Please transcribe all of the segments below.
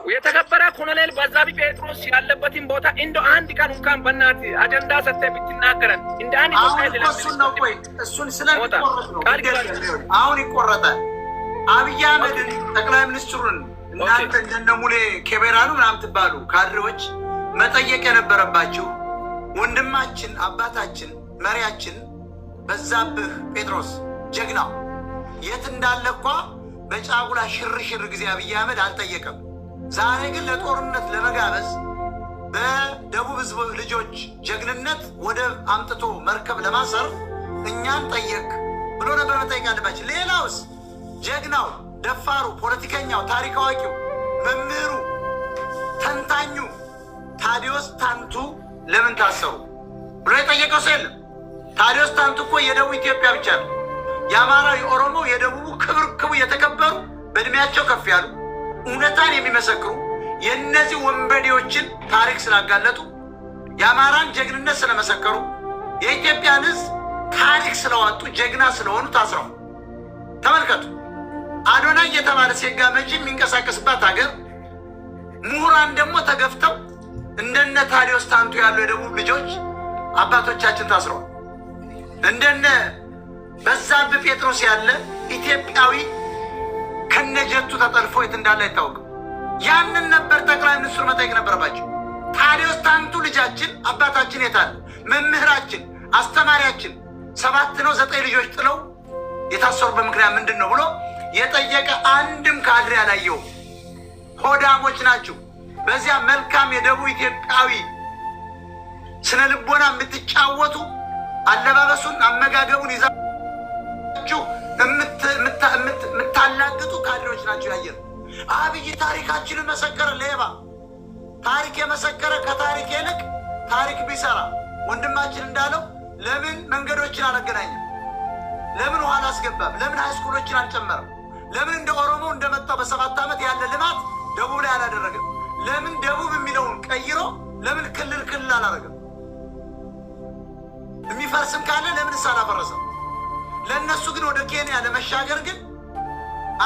የተከበረ ኮሎኔል በዛብህ ጴጥሮስ ያለበትን ቦታ እንደ አንድ ቀን እንኳን በእናት አጀንዳ ሰጥተህ ብትናገረን እንደ አንድ እሱን ነው። ቆይ እሱን ስለሚቆረጥ ነው አሁን ይቆረጣል። አብይ አህመድን ጠቅላይ ሚኒስትሩን እናንተ እንደነ ሙሌ ኬቤራኑ ምናምን ትባሉ ካድሬዎች መጠየቅ የነበረባችሁ ወንድማችን አባታችን መሪያችን በዛብህ ጴጥሮስ ጀግናው የት እንዳለ እንኳ በጫጉላ ሽርሽር ጊዜ አብይ አህመድ አልጠየቀም። ዛሬ ግን ለጦርነት ለመጋበዝ በደቡብ ህዝብ ልጆች ጀግንነት ወደ አምጥቶ መርከብ ለማሰር እኛን ጠየቅ ብሎ ነበር መጠየቅ አለባቸው። ሌላውስ ጀግናው ደፋሩ ፖለቲከኛው ታሪክ አዋቂው መምህሩ ተንታኙ ታዲዮስ ታንቱ ለምን ታሰሩ ብሎ የጠየቀው ሰው የለም። ታዲዮስ ታንቱ እኮ የደቡብ ኢትዮጵያ ብቻ ነው። የአማራ የኦሮሞ የደቡቡ ክብር የተከበሩ በእድሜያቸው ከፍ ያሉ እውነታን የሚመሰክሩ የእነዚህ ወንበዴዎችን ታሪክ ስላጋለጡ የአማራን ጀግንነት ስለመሰከሩ የኢትዮጵያን ህዝብ ታሪክ ስለዋጡ ጀግና ስለሆኑ ታስረው ተመልከቱ። አዶናይ የተባለ ሴጋ መጂ የሚንቀሳቀስባት ሀገር ምሁራን ደግሞ ተገፍተው እንደነ ታዲዮስ ታንቱ ያሉ የደቡብ ልጆች አባቶቻችን ታስረዋል። እንደነ በዛብህ ጴጥሮስ ያለ ኢትዮጵያዊ ከነጀቱ ተጠልፎ የት እንዳለ አይታወቅም። ያንን ነበር ጠቅላይ ሚኒስትሩ መጠየቅ ነበረባቸው። ታዲዮስ ታንቱ ልጃችን አባታችን የታለ? መምህራችን አስተማሪያችን 7 ነው 9 ልጆች ጥለው የታሰሩበት ምክንያት ምንድን ነው ብሎ የጠየቀ አንድም ካድሬ አላየውም። ሆዳሞች ናቸው። በዚያ መልካም የደቡብ ኢትዮጵያዊ ስነ ልቦና የምትጫወቱ አለባበሱን አመጋገቡን ይዛችሁ የምታላግጡ ካድሬዎች ናቸው ያየነው። አብይ ታሪካችንን መሰከረ። ሌባ ታሪክ የመሰከረ ከታሪክ ይልቅ ታሪክ ቢሰራ ወንድማችን እንዳለው ለምን መንገዶችን አላገናኘም? ለምን ውሃ አላስገባም? ለምን ሃይስኩሎችን አልጨመረም? ለምን እንደ ኦሮሞ እንደመጣው በ7 ዓመት ያለ ልማት ደቡብ ላይ አላደረገም? ለምን ደቡብ የሚለውን ቀይሮ ለምን ክልል አላደረገም? የሚፈርስም ካለ ለምን አላፈረሰም? ለእነሱ ግን ወደ ኬንያ ለመሻገር ግን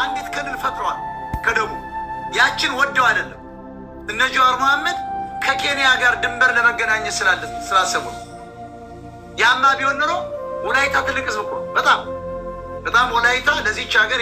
አንዲት ክልል ፈጥረዋል ከደቡብ። ያችን ወደው አይደለም እነ ጀዋር መሐመድ ከኬንያ ጋር ድንበር ለመገናኘት ስላሰቡ። ያማ ቢሆን ኖሮ ወላይታ ትልቅ ህዝብ እኮ በጣም ወላይታ ለዚች ሀገር